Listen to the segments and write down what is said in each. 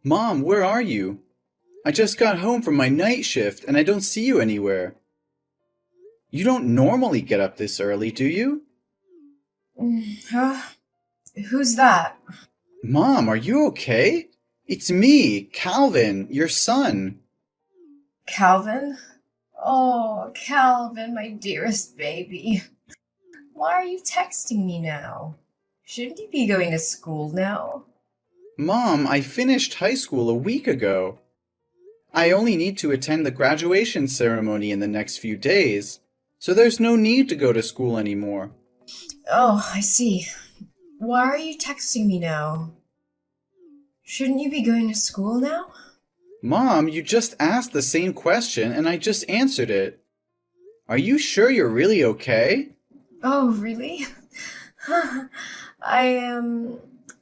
Mom, where are you? I just got home from my night shift and I don't see you anywhere. You don't normally get up this early, do you? Huh? Who's that? Mom, are you okay? It's me, Calvin, your son. Calvin? Oh, Calvin, my dearest baby. Why are you texting me now? Shouldn't you be going to school now? Mom, I finished high school a week ago. I only need to attend the graduation ceremony in the next few days, so there's no need to go to school anymore. Oh, I see. Why are you texting me now? Shouldn't you be going to school now? Mom, you just asked the same question and I just answered it. Are you sure you're really okay? Oh, really?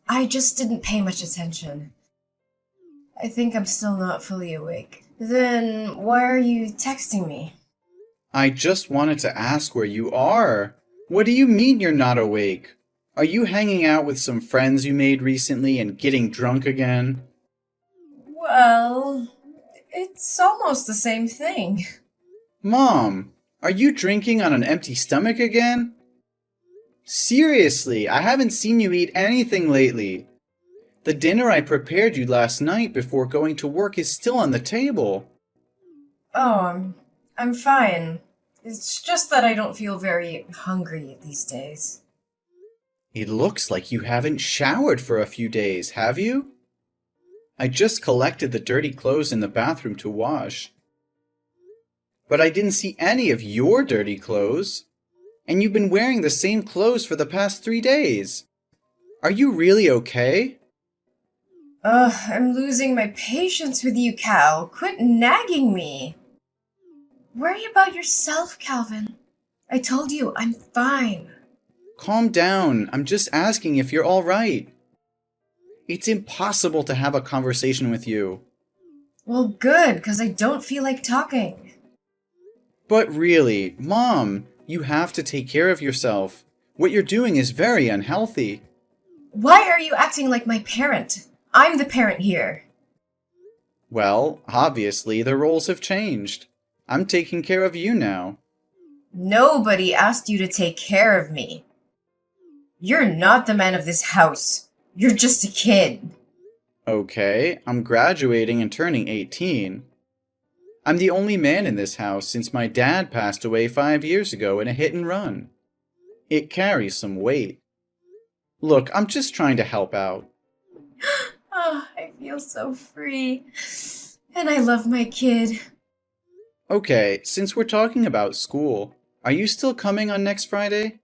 I just didn't pay much attention. I think I'm still not fully awake. Then why are you texting me? I just wanted to ask where you are. What do you mean you're not awake? Are you hanging out with some friends you made recently and getting drunk again? Well, it's almost the same thing. Mom, are you drinking on an empty stomach again? Seriously, I haven't seen you eat anything lately. The dinner I prepared you last night before going to work is still on the table. Oh, I'm fine. It's just that I don't feel very hungry these days. It looks like you haven't showered for a few days, have you? I just collected the dirty clothes in the bathroom to wash. But I didn't see any of your dirty clothes. And you've been wearing the same clothes for the past 3 days. Are you really okay? Ugh, I'm losing my patience with you, Cal. Quit nagging me. Worry about yourself, Calvin. I told you, I'm fine. Calm down. I'm just asking if you're all right. It's impossible to have a conversation with you. Well, good, because I don't feel like talking. But really, Mom, you have to take care of yourself. What you're doing is very unhealthy. Why are you acting like my parent? I'm the parent here. Well, obviously the roles have changed. I'm taking care of you now. Nobody asked you to take care of me. You're not the man of this house. You're just a kid. Okay, I'm graduating and turning 18. I'm the only man in this house since my dad passed away 5 years ago in a hit and run. It carries some weight. Look, I'm just trying to help out. Oh, I feel so free. And I love my kid. Okay, since we're talking about school, are you still coming on next Friday?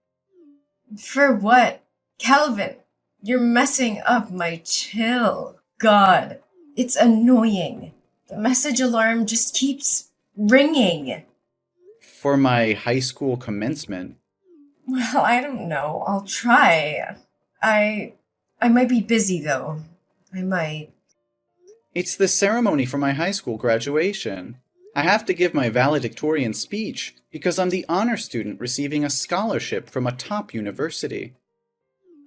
For what? Calvin, you're messing up my chill. God, it's annoying. The message alarm just keeps ringing. For my high school commencement. Well, I don't know. I'll try. I might be busy though. I might. It's the ceremony for my high school graduation. I have to give my valedictorian speech because I'm the honor student receiving a scholarship from a top university.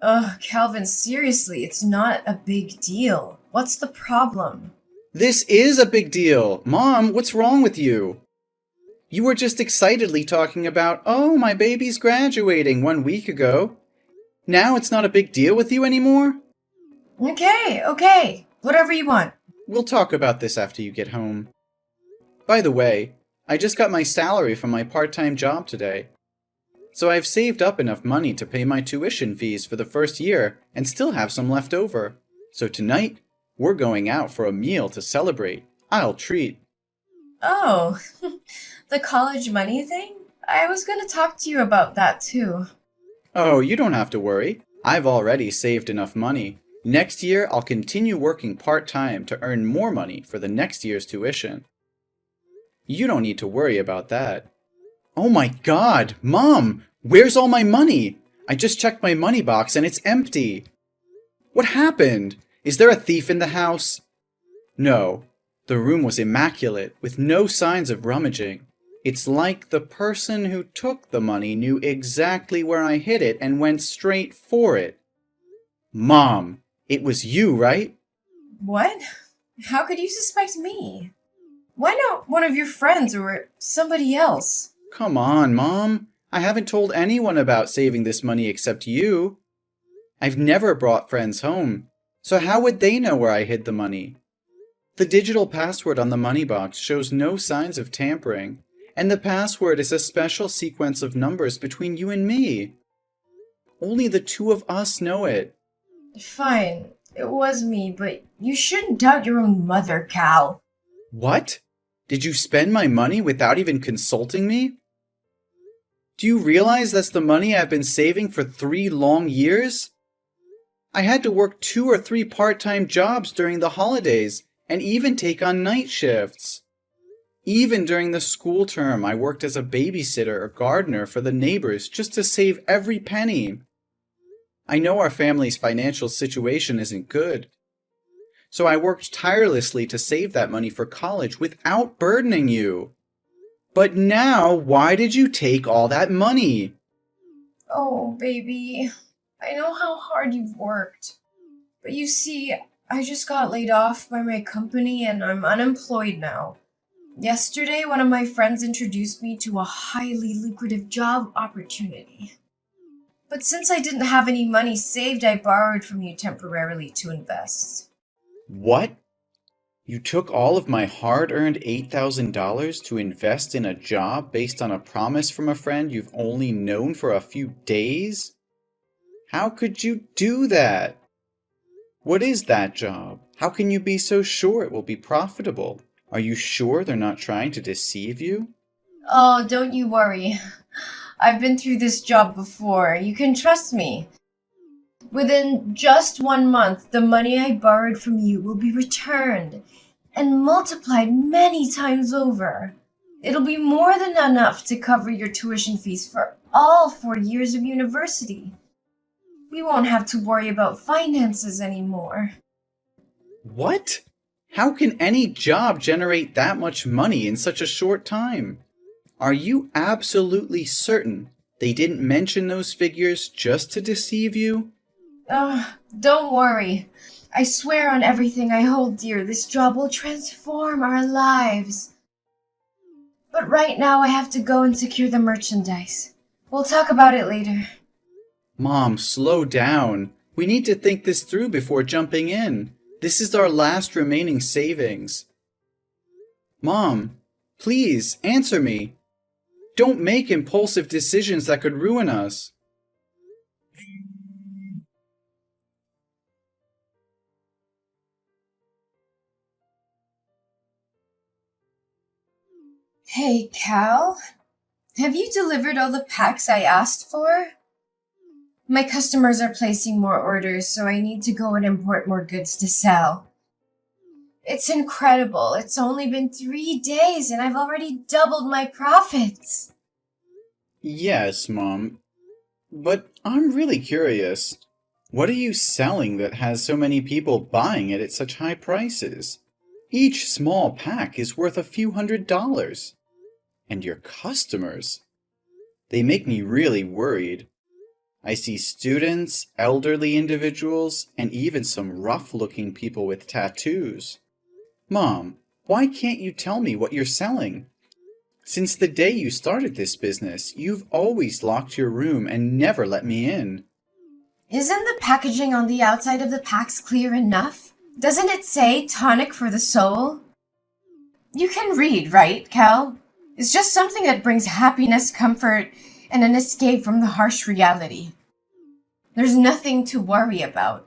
Ugh, Calvin, seriously, it's not a big deal. What's the problem? This is a big deal! Mom, what's wrong with you? You were just excitedly talking about, oh, my baby's graduating 1 week ago. Now it's not a big deal with you anymore? Okay. Whatever you want. We'll talk about this after you get home. By the way, I just got my salary from my part-time job today. So I've saved up enough money to pay my tuition fees for the first year and still have some left over. So tonight, we're going out for a meal to celebrate. I'll treat. Oh, the college money thing? I was gonna talk to you about that too. Oh, you don't have to worry. I've already saved enough money. Next year, I'll continue working part-time to earn more money for the next year's tuition. You don't need to worry about that. Oh my God, Mom, where's all my money? I just checked my money box and it's empty. What happened? Is there a thief in the house? No, the room was immaculate with no signs of rummaging. It's like the person who took the money knew exactly where I hid it and went straight for it. Mom, it was you, right? What? How could you suspect me? Why not one of your friends or somebody else? Come on, Mom. I haven't told anyone about saving this money except you. I've never brought friends home, so how would they know where I hid the money? The digital password on the money box shows no signs of tampering, and the password is a special sequence of numbers between you and me. Only the two of us know it. Fine, it was me, but you shouldn't doubt your own mother, Cal. What? Did you spend my money without even consulting me? Do you realize that's the money I've been saving for 3 long years? I had to work 2 or 3 part-time jobs during the holidays and even take on night shifts. Even during the school term, I worked as a babysitter or gardener for the neighbors just to save every penny. I know our family's financial situation isn't good, so I worked tirelessly to save that money for college without burdening you. But now, why did you take all that money? Oh, baby, I know how hard you've worked. But you see, I just got laid off by my company and I'm unemployed now. Yesterday, one of my friends introduced me to a highly lucrative job opportunity. But since I didn't have any money saved, I borrowed from you temporarily to invest. What? You took all of my hard-earned $8,000 to invest in a job based on a promise from a friend you've only known for a few days? How could you do that? What is that job? How can you be so sure it will be profitable? Are you sure they're not trying to deceive you? Oh, don't you worry. I've been through this job before. You can trust me. Within just 1 month, the money I borrowed from you will be returned and multiplied many times over. It'll be more than enough to cover your tuition fees for all 4 years of university. We won't have to worry about finances anymore. What? How can any job generate that much money in such a short time? Are you absolutely certain they didn't mention those figures just to deceive you? Don't worry. I swear on everything I hold dear, this job will transform our lives. But right now I have to go and secure the merchandise. We'll talk about it later. Mom, slow down. We need to think this through before jumping in. This is our last remaining savings. Mom, please answer me. Don't make impulsive decisions that could ruin us. Hey, Cal? Have you delivered all the packs I asked for? My customers are placing more orders, so I need to go and import more goods to sell. It's incredible. It's only been 3 days and I've already doubled my profits. Yes, Mom. But I'm really curious. What are you selling that has so many people buying it at such high prices? Each small pack is worth a few $100s. And your customers? They make me really worried. I see students, elderly individuals, and even some rough-looking people with tattoos. Mom, why can't you tell me what you're selling? Since the day you started this business, you've always locked your room and never let me in. Isn't the packaging on the outside of the packs clear enough? Doesn't it say tonic for the soul? You can read, right, Cal? It's just something that brings happiness, comfort, and an escape from the harsh reality. There's nothing to worry about.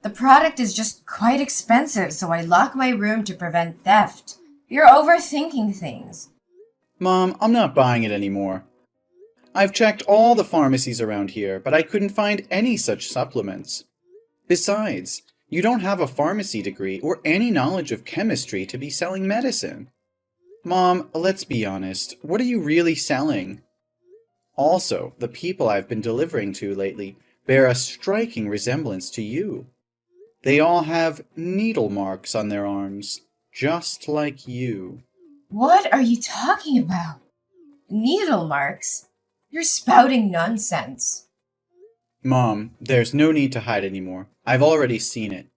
The product is just quite expensive, so I lock my room to prevent theft. You're overthinking things. Mom, I'm not buying it anymore. I've checked all the pharmacies around here, but I couldn't find any such supplements. Besides, you don't have a pharmacy degree or any knowledge of chemistry to be selling medicine. Mom, let's be honest, what are you really selling? Also, the people I've been delivering to lately bear a striking resemblance to you. They all have needle marks on their arms, just like you. What are you talking about? Needle marks? You're spouting nonsense. Mom, there's no need to hide anymore. I've already seen it.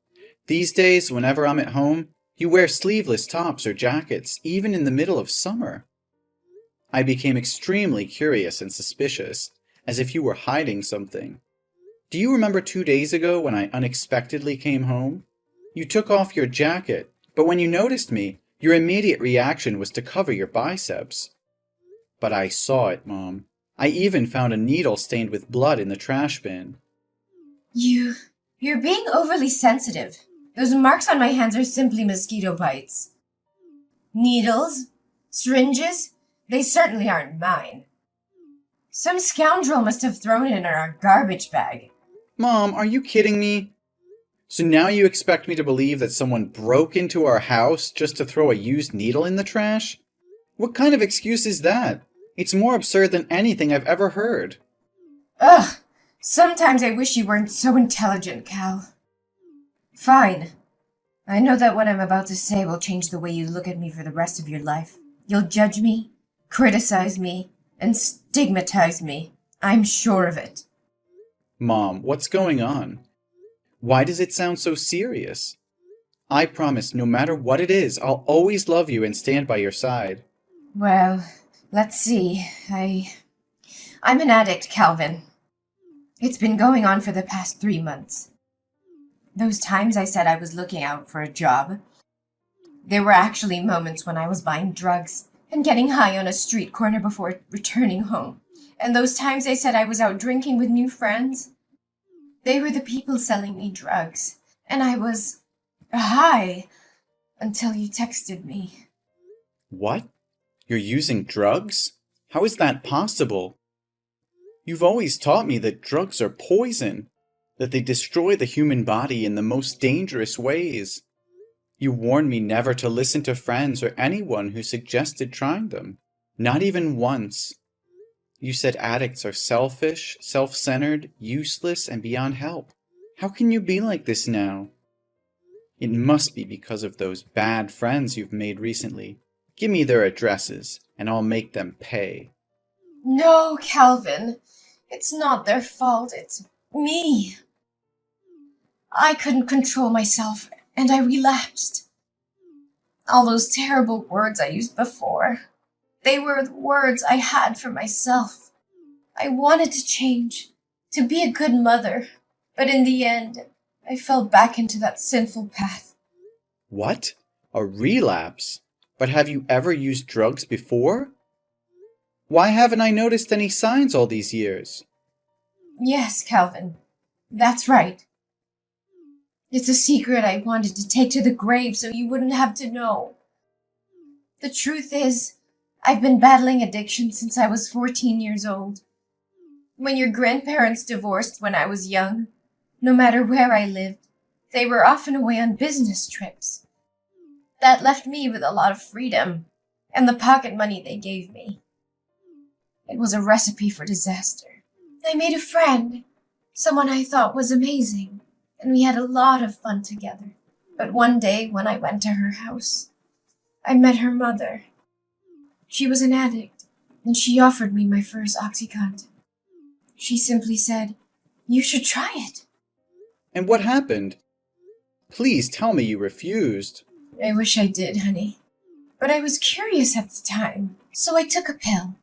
These days, whenever I'm at home, You wear sleeveless tops or jackets, even in the middle of summer. I became extremely curious and suspicious, as if you were hiding something. Do you remember 2 days ago when I unexpectedly came home? You took off your jacket, but when you noticed me, your immediate reaction was to cover your biceps. But I saw it, Mom. I even found a needle stained with blood in the trash bin. You're being overly sensitive. Those marks on my hands are simply mosquito bites. Needles? Syringes? They certainly aren't mine. Some scoundrel must have thrown it in our garbage bag. Mom, are you kidding me? So now you expect me to believe that someone broke into our house just to throw a used needle in the trash? What kind of excuse is that? It's more absurd than anything I've ever heard. Ugh! Sometimes I wish you weren't so intelligent, Cal. Fine. I know that what I'm about to say will change the way you look at me for the rest of your life. You'll judge me, criticize me, and stigmatize me. I'm sure of it. Mom, what's going on? Why does it sound so serious? I promise no matter what it is, I'll always love you and stand by your side. Well, let's see. I'm an addict, Calvin. It's been going on for the past 3 months. Those times I said I was looking out for a job, there were actually moments when I was buying drugs and getting high on a street corner before returning home. And those times I said I was out drinking with new friends, they were the people selling me drugs. And I was high until you texted me. What? You're using drugs? How is that possible? You've always taught me that drugs are poison, that they destroy the human body in the most dangerous ways. You warned me never to listen to friends or anyone who suggested trying them. Not even once. You said addicts are selfish, self-centered, useless, and beyond help. How can you be like this now? It must be because of those bad friends you've made recently. Give me their addresses, and I'll make them pay. No, Calvin. It's not their fault. It's me. I couldn't control myself, and I relapsed. All those terrible words I used before, they were the words I had for myself. I wanted to change, to be a good mother, but in the end, I fell back into that sinful path. What? A relapse? But have you ever used drugs before? Why haven't I noticed any signs all these years? Yes, Calvin, that's right. It's a secret I wanted to take to the grave so you wouldn't have to know. The truth is, I've been battling addiction since I was 14 years old. When your grandparents divorced when I was young, no matter where I lived, they were often away on business trips. That left me with a lot of freedom and the pocket money they gave me. It was a recipe for disaster. I made a friend, someone I thought was amazing, and we had a lot of fun together. But one day when I went to her house, I met her mother. She was an addict, and she offered me my first Oxycontin. She simply said, "You should try it." And what happened? Please tell me you refused. I wish I did, honey. But I was curious at the time, so I took a pill.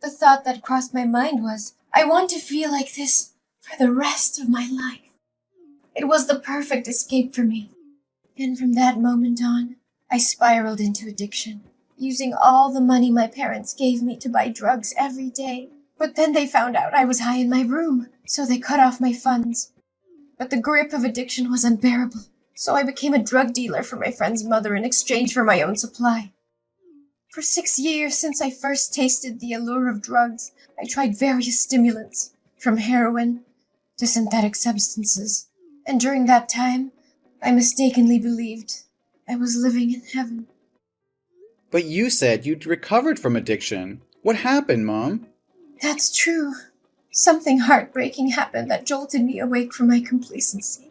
The thought that crossed my mind was, I want to feel like this for the rest of my life. It was the perfect escape for me. And from that moment on, I spiraled into addiction, using all the money my parents gave me to buy drugs every day. But then they found out I was high in my room, so they cut off my funds. But the grip of addiction was unbearable, so I became a drug dealer for my friend's mother in exchange for my own supply. For 6 years since I first tasted the allure of drugs, I tried various stimulants, from heroin to synthetic substances. And during that time, I mistakenly believed I was living in heaven. But you said you'd recovered from addiction. What happened, Mom? That's true. Something heartbreaking happened that jolted me awake from my complacency.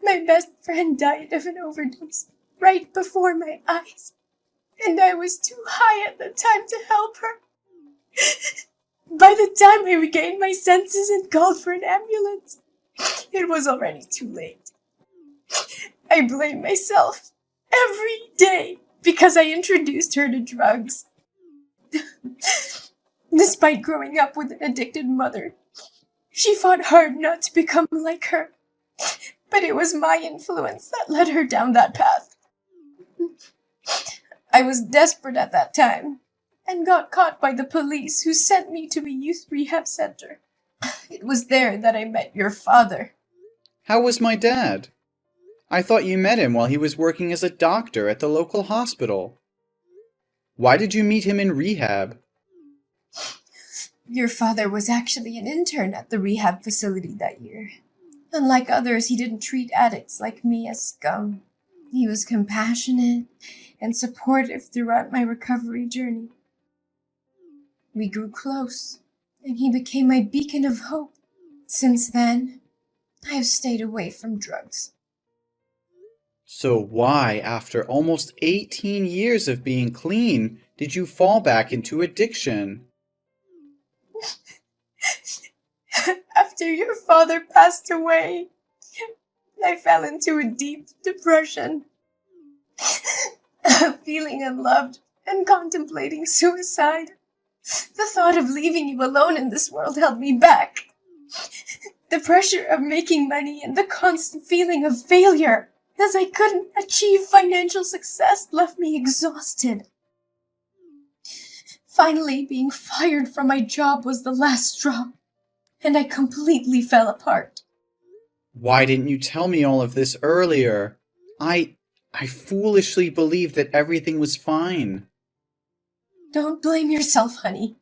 My best friend died of an overdose right before my eyes, and I was too high at the time to help her. By the time I regained my senses and called for an ambulance, it was already too late. I blame myself every day because I introduced her to drugs. Despite growing up with an addicted mother, she fought hard not to become like her. But it was my influence that led her down that path. I was desperate at that time and got caught by the police, who sent me to a youth rehab center. It was there that I met your father. How was my dad? I thought you met him while he was working as a doctor at the local hospital. Why did you meet him in rehab? Your father was actually an intern at the rehab facility that year. Unlike others, he didn't treat addicts like me as scum. He was compassionate and supportive throughout my recovery journey. We grew close, and he became my beacon of hope. Since then, I have stayed away from drugs. So why, after almost 18 years of being clean, did you fall back into addiction? After your father passed away, I fell into a deep depression. Feeling unloved and contemplating suicide. The thought of leaving you alone in this world held me back. The pressure of making money and the constant feeling of failure as I couldn't achieve financial success left me exhausted. Finally, being fired from my job was the last straw, and I completely fell apart. Why didn't you tell me all of this earlier? I foolishly believed that everything was fine. Don't blame yourself, honey.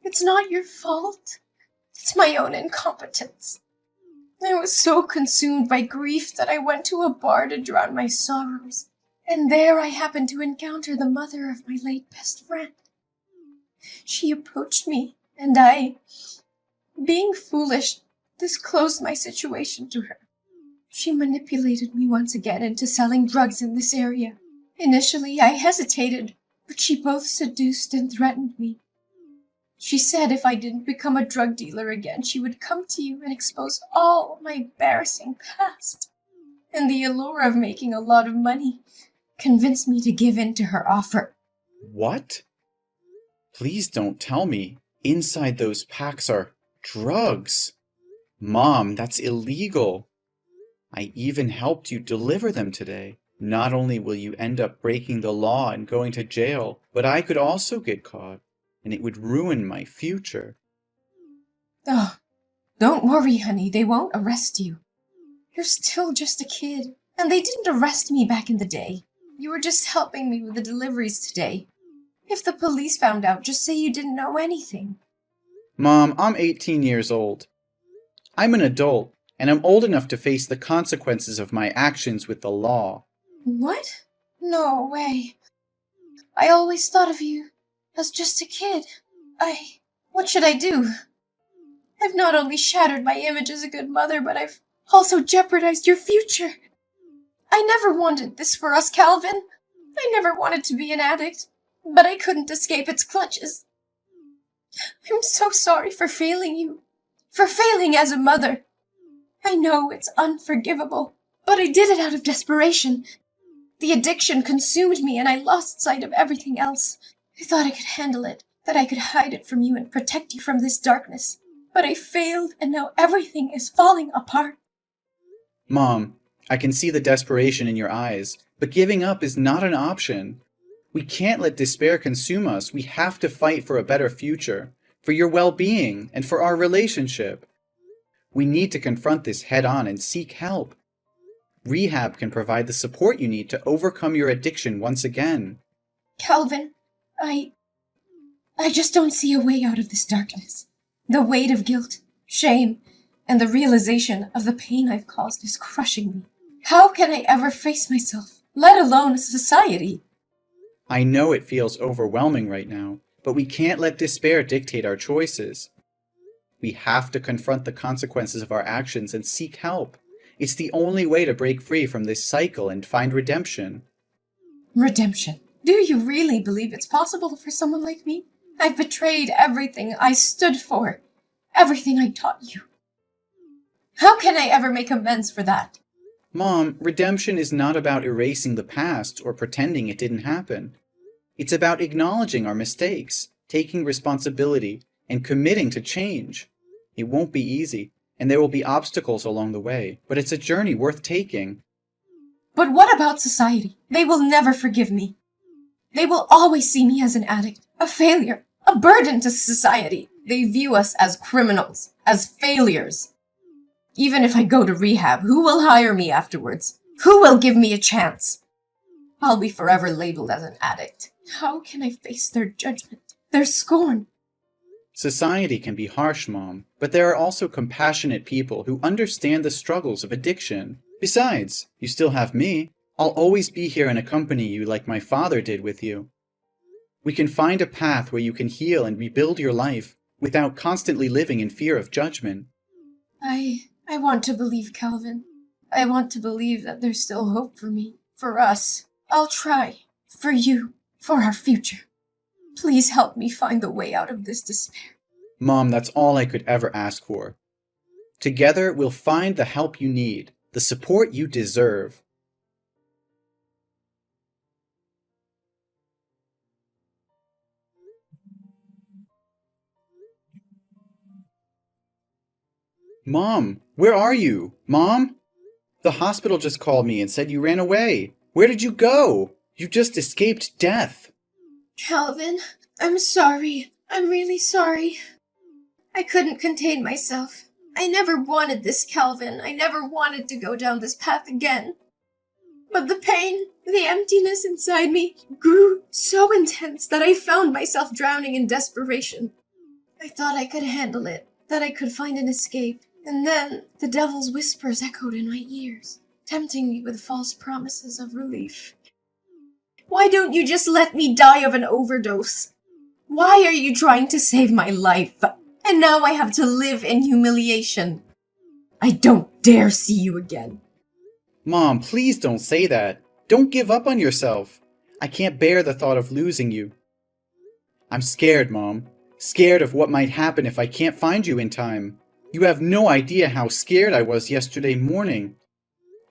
It's not your fault. It's my own incompetence. I was so consumed by grief that I went to a bar to drown my sorrows, and there I happened to encounter the mother of my late best friend. She approached me, and I, being foolish, disclosed my situation to her. She manipulated me once again into selling drugs in this area. Initially, I hesitated, but she both seduced and threatened me. She said if I didn't become a drug dealer again, she would come to you and expose all my embarrassing past. And the allure of making a lot of money convinced me to give in to her offer. What? Please don't tell me. Inside those packs are drugs. Mom, that's illegal. I even helped you deliver them today. Not only will you end up breaking the law and going to jail, but I could also get caught, and it would ruin my future. Oh, don't worry, honey. They won't arrest you. You're still just a kid, and they didn't arrest me back in the day. You were just helping me with the deliveries today. If the police found out, just say you didn't know anything. Mom, I'm 18 years old. I'm an adult, and I'm old enough to face the consequences of my actions with the law. What? No way. I always thought of you as just a kid. What should I do? I've not only shattered my image as a good mother, but I've also jeopardized your future. I never wanted this for us, Calvin. I never wanted to be an addict, but I couldn't escape its clutches. I'm so sorry for failing you, for failing as a mother. I know it's unforgivable, but I did it out of desperation. The addiction consumed me and I lost sight of everything else. I thought I could handle it, that I could hide it from you and protect you from this darkness. But I failed, and now everything is falling apart. Mom, I can see the desperation in your eyes, but giving up is not an option. We can't let despair consume us. We have to fight for a better future, for your well-being, and for our relationship. We need to confront this head-on and seek help. Rehab can provide the support you need to overcome your addiction once again. Calvin, I just don't see a way out of this darkness. The weight of guilt, shame, and the realization of the pain I've caused is crushing me. How can I ever face myself, let alone society? I know it feels overwhelming right now, but we can't let despair dictate our choices. We have to confront the consequences of our actions and seek help. It's the only way to break free from this cycle and find redemption. Redemption? Do you really believe it's possible for someone like me? I've betrayed everything I stood for, everything I taught you. How can I ever make amends for that? Mom, redemption is not about erasing the past or pretending it didn't happen. It's about acknowledging our mistakes, taking responsibility, and committing to change. It won't be easy, and there will be obstacles along the way, but it's a journey worth taking. But what about society? They will never forgive me. They will always see me as an addict, a failure, a burden to society. They view us as criminals, as failures. Even if I go to rehab, who will hire me afterwards? Who will give me a chance? I'll be forever labeled as an addict. How can I face their judgment, their scorn? Society can be harsh, Mom, but there are also compassionate people who understand the struggles of addiction. Besides, you still have me. I'll always be here and accompany you like my father did with you. We can find a path where you can heal and rebuild your life without constantly living in fear of judgment. I want to believe, Calvin. I want to believe that there's still hope for me, for us. I'll try. For you. For our future. Please help me find the way out of this despair. Mom, that's all I could ever ask for. Together, we'll find the help you need, the support you deserve. Mom, where are you? Mom? The hospital just called me and said you ran away. Where did you go? You just escaped death. Calvin, I'm sorry. I'm really sorry. I couldn't contain myself. I never wanted this, Calvin. I never wanted to go down this path again. But the pain, the emptiness inside me grew so intense that I found myself drowning in desperation. I thought I could handle it, that I could find an escape. And then the devil's whispers echoed in my ears, tempting me with false promises of relief. Why don't you just let me die of an overdose? Why are you trying to save my life? And now I have to live in humiliation. I don't dare see you again. Mom, please don't say that. Don't give up on yourself. I can't bear the thought of losing you. I'm scared, Mom. Scared of what might happen if I can't find you in time. You have no idea how scared I was yesterday morning.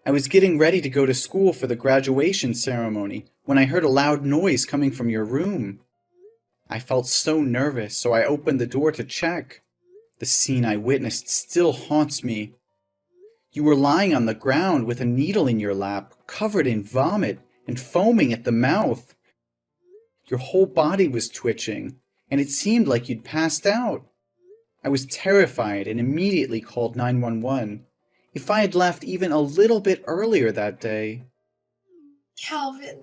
I was getting ready to go to school for the graduation ceremony when I heard a loud noise coming from your room. I felt so nervous, so I opened the door to check. The scene I witnessed still haunts me. You were lying on the ground with a needle in your lap, covered in vomit and foaming at the mouth. Your whole body was twitching, and it seemed like you'd passed out. I was terrified and immediately called 911. If I had left even a little bit earlier that day... Calvin,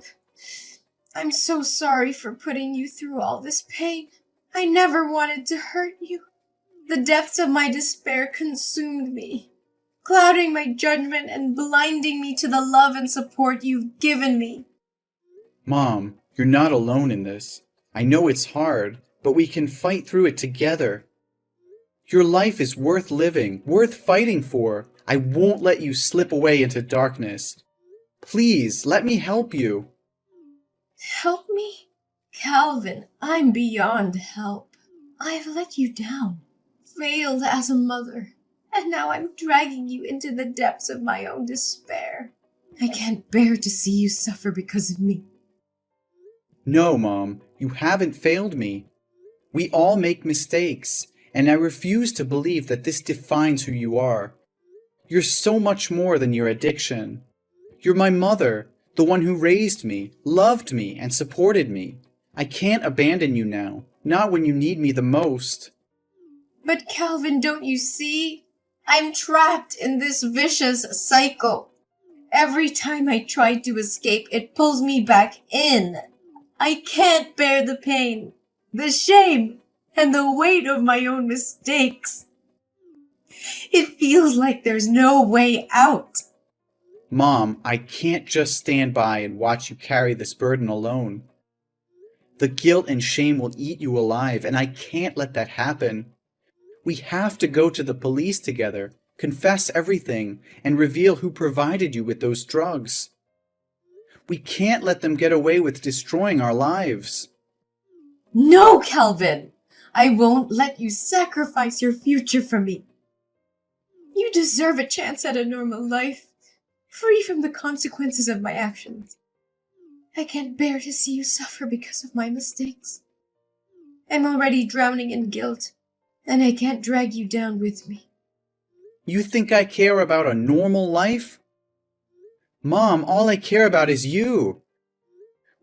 I'm so sorry for putting you through all this pain. I never wanted to hurt you. The depths of my despair consumed me, clouding my judgment and blinding me to the love and support you've given me. Mom, you're not alone in this. I know it's hard, but we can fight through it together. Your life is worth living, worth fighting for. I won't let you slip away into darkness. Please, let me help you. Help me? Calvin, I'm beyond help. I've let you down, failed as a mother, and now I'm dragging you into the depths of my own despair. I can't bear to see you suffer because of me. No, Mom, you haven't failed me. We all make mistakes, and I refuse to believe that this defines who you are. You're so much more than your addiction. You're my mother, the one who raised me, loved me, and supported me. I can't abandon you now, not when you need me the most. But Calvin, don't you see? I'm trapped in this vicious cycle. Every time I try to escape, it pulls me back in. I can't bear the pain, the shame, and the weight of my own mistakes. It feels like there's no way out. Mom, I can't just stand by and watch you carry this burden alone. The guilt and shame will eat you alive, and I can't let that happen. We have to go to the police together, confess everything, and reveal who provided you with those drugs. We can't let them get away with destroying our lives. No, Calvin! I won't let you sacrifice your future for me. You deserve a chance at a normal life. free from the consequences of my actions. I can't bear to see you suffer because of my mistakes. I'm already drowning in guilt, and I can't drag you down with me. You think I care about a normal life? Mom, all I care about is you.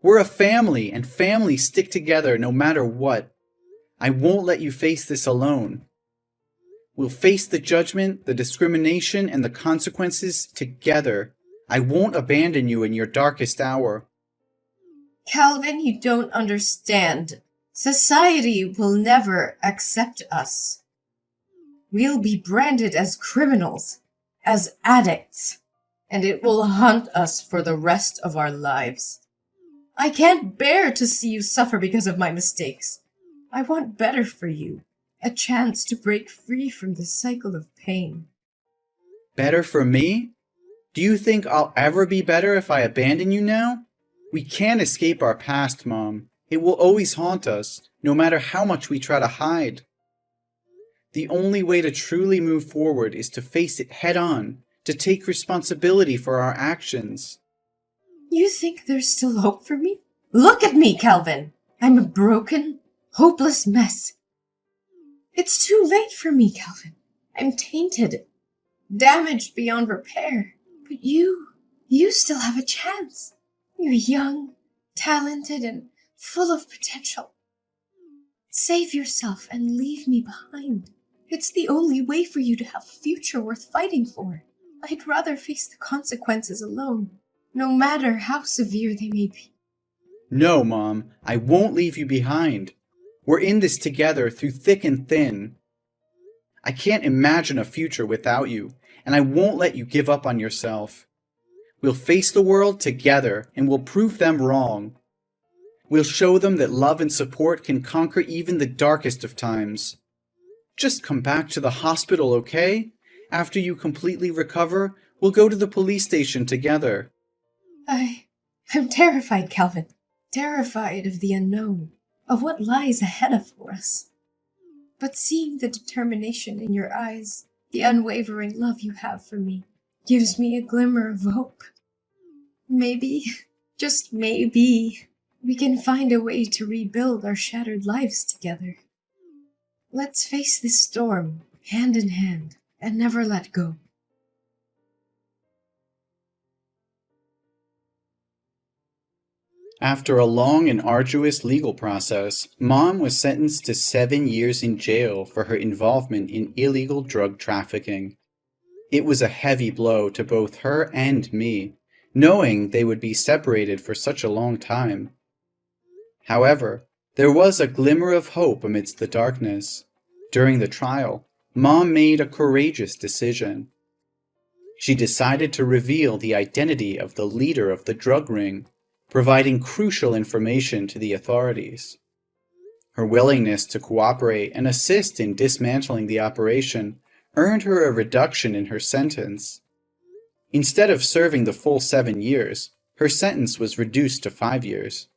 We're a family, and families stick together no matter what. I won't let you face this alone. We'll face the judgment, the discrimination, and the consequences together. I won't abandon you in your darkest hour. Calvin, you don't understand. Society will never accept us. We'll be branded as criminals, as addicts, and it will haunt us for the rest of our lives. I can't bear to see you suffer because of my mistakes. I want better for you, a chance to break free from the cycle of pain. Better for me? Do you think I'll ever be better if I abandon you now? We can't escape our past, Mom. It will always haunt us, no matter how much we try to hide. The only way to truly move forward is to face it head on, to take responsibility for our actions. You think there's still hope for me? Look at me, Calvin. I'm a broken, hopeless mess. It's too late for me, Calvin. I'm tainted, damaged beyond repair. But you still have a chance. You're young, talented, and full of potential. Save yourself and leave me behind. It's the only way for you to have a future worth fighting for. I'd rather face the consequences alone, no matter how severe they may be. No, Mom, I won't leave you behind. We're in this together through thick and thin. I can't imagine a future without you, and I won't let you give up on yourself. We'll face the world together, and we'll prove them wrong. We'll show them that love and support can conquer even the darkest of times. Just come back to the hospital, okay? After you completely recover, we'll go to the police station together. I'm terrified, Calvin. Terrified of the unknown, of what lies ahead of us. But seeing the determination in your eyes, the unwavering love you have for me, gives me a glimmer of hope. Maybe, just maybe, we can find a way to rebuild our shattered lives together. Let's face this storm, hand in hand, and never let go. After a long and arduous legal process, Mom was sentenced to 7 years in jail for her involvement in illegal drug trafficking. It was a heavy blow to both her and me, knowing they would be separated for such a long time. However, there was a glimmer of hope amidst the darkness. During the trial, Mom made a courageous decision. She decided to reveal the identity of the leader of the drug ring, providing crucial information to the authorities. Her willingness to cooperate and assist in dismantling the operation earned her a reduction in her sentence. Instead of serving the full 7 years, her sentence was reduced to 5 years.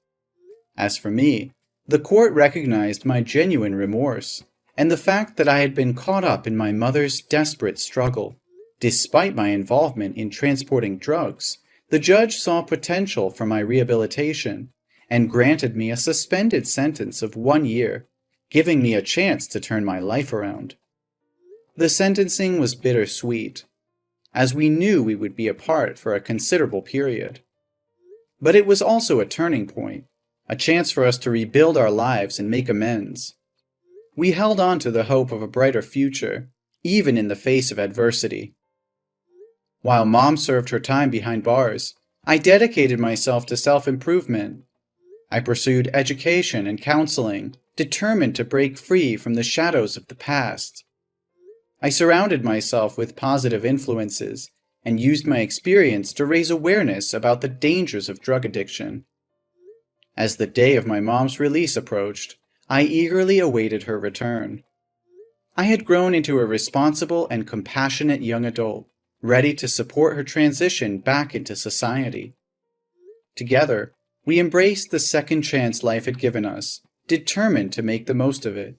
As for me, the court recognized my genuine remorse, and the fact that I had been caught up in my mother's desperate struggle. Despite my involvement in transporting drugs, the judge saw potential for my rehabilitation and granted me a suspended sentence of 1 year, giving me a chance to turn my life around. The sentencing was bittersweet, as we knew we would be apart for a considerable period. But it was also a turning point, a chance for us to rebuild our lives and make amends. We held on to the hope of a brighter future, even in the face of adversity. While Mom served her time behind bars, I dedicated myself to self-improvement. I pursued education and counseling, determined to break free from the shadows of the past. I surrounded myself with positive influences and used my experience to raise awareness about the dangers of drug addiction. As the day of my mom's release approached, I eagerly awaited her return. I had grown into a responsible and compassionate young adult, ready to support her transition back into society. Together, we embraced the second chance life had given us, determined to make the most of it.